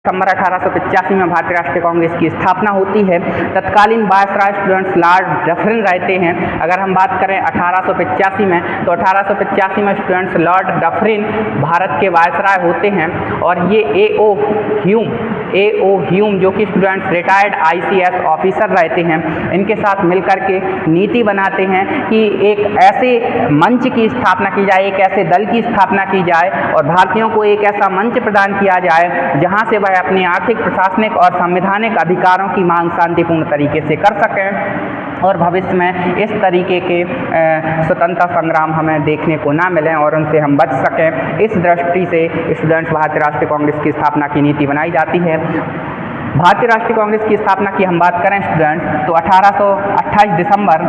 दिसंबर 1885 में भारतीय राष्ट्रीय कांग्रेस की स्थापना होती है। तत्कालीन वायसराय स्टूडेंट्स लॉर्ड डफरिन रहते हैं। अगर हम बात करें 1885 में, तो 1885 में स्टूडेंट्स लॉर्ड डफरिन भारत के वायसराय होते हैं और ये ए.ओ. ह्यूम जो कि स्टूडेंट्स रिटायर्ड ICS ऑफिसर रहते हैं, इनके साथ मिलकर के नीति बनाते हैं कि एक ऐसे मंच की स्थापना की जाए, एक ऐसे दल की स्थापना की जाए और भारतीयों को एक ऐसा मंच प्रदान किया जाए जहां से वह अपनी आर्थिक, प्रशासनिक और संवैधानिक अधिकारों की मांग शांतिपूर्ण तरीके से कर सकें और भविष्य में इस तरीके के स्वतंत्रता संग्राम हमें देखने को ना मिलें और उनसे हम बच सकें। इस दृष्टि से स्टूडेंट्स भारतीय राष्ट्रीय कांग्रेस की स्थापना की नीति बनाई जाती है। भारतीय राष्ट्रीय कांग्रेस की स्थापना की हम बात करें स्टूडेंट्स, तो 28 दिसंबर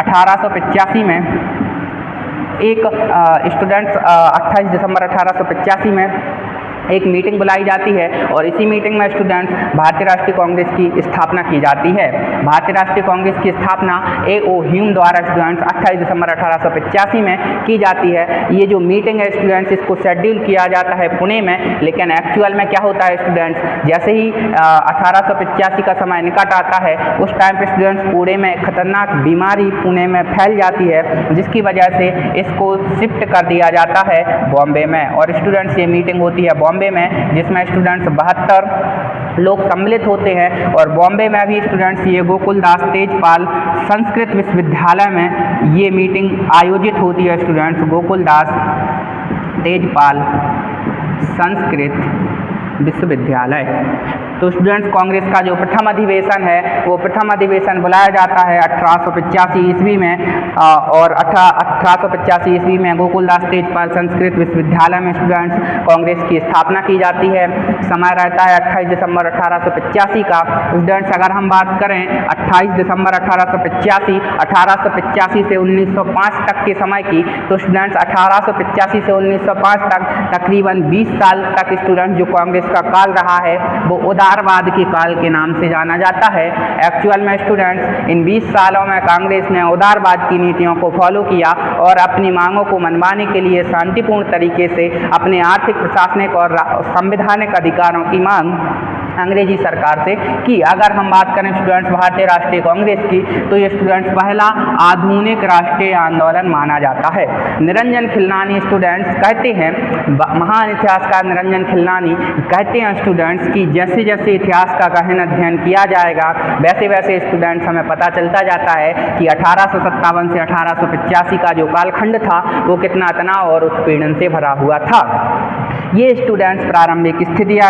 1885 में एक स्टूडेंट्स 28 दिसंबर 1885 में एक मीटिंग बुलाई जाती है और इसी मीटिंग में स्टूडेंट्स भारतीय राष्ट्रीय कांग्रेस की स्थापना की जाती है। भारतीय राष्ट्रीय कांग्रेस की स्थापना ए.ओ. ह्यूम द्वारा स्टूडेंट्स 28 दिसंबर 1885 में की जाती है। ये जो मीटिंग है स्टूडेंट्स, इसको शेड्यूल किया जाता है पुणे में, लेकिन एक्चुअल में क्या होता है स्टूडेंट्स, जैसे ही 1885 का समय निकट आता है उस टाइम पे स्टूडेंट्स पुणे में खतरनाक बीमारी पुणे में फैल जाती है, जिसकी वजह से इसको शिफ्ट कर दिया जाता है बॉम्बे में और स्टूडेंट्स ये मीटिंग होती है बॉम्बे में, जिसमें स्टूडेंट्स 72 लोग सम्मिलित होते हैं और बॉम्बे में भी स्टूडेंट्स ये गोकुलदास तेजपाल संस्कृत विश्वविद्यालय में ये मीटिंग आयोजित होती है। स्टूडेंट्स गोकुलदास तेजपाल संस्कृत विश्वविद्यालय। तो स्टूडेंट्स कांग्रेस का जो प्रथम अधिवेशन है वो प्रथम अधिवेशन बुलाया जाता है 1885 ईस्वी में और 1885 ईस्वी में गोकुलदास तेजपाल संस्कृत विश्वविद्यालय में स्टूडेंट्स कांग्रेस की स्थापना की जाती है। समय रहता है 28 दिसंबर 1885 का। स्टूडेंट्स अगर हम बात करें 28 दिसंबर 1885 से 1905 तक के समय की, तो स्टूडेंट्स 1885 से 1905 तक तकरीबन 20 साल तक स्टूडेंट्स जो कांग्रेस का काल रहा है वो उदारवाद के काल के नाम से जाना जाता है। एक्चुअल में स्टूडेंट्स इन 20 सालों में कांग्रेस ने उदारवाद की नीतियों को फॉलो किया और अपनी मांगों को मनवाने के लिए शांतिपूर्ण तरीके से अपने आर्थिक, प्रशासनिक और संवैधानिक अधिकारों की मांग अंग्रेजी सरकार से की। अगर हम बात करें स्टूडेंट्स भारतीय राष्ट्रीय कांग्रेस की, तो ये स्टूडेंट्स पहला आधुनिक राष्ट्रीय आंदोलन माना जाता है। निरंजन खिलनानी स्टूडेंट्स कहते हैं, महान इतिहासकार निरंजन खिलनानी कहते हैं स्टूडेंट्स कि जैसे जैसे इतिहास का गहन अध्ययन किया जाएगा वैसे वैसे स्टूडेंट्स हमें पता चलता जाता है कि 1857 से 1885 का जो कालखंड था वो कितना तनाव और उत्पीड़न से भरा हुआ था। ये स्टूडेंट्स प्रारंभिक स्थितियाँ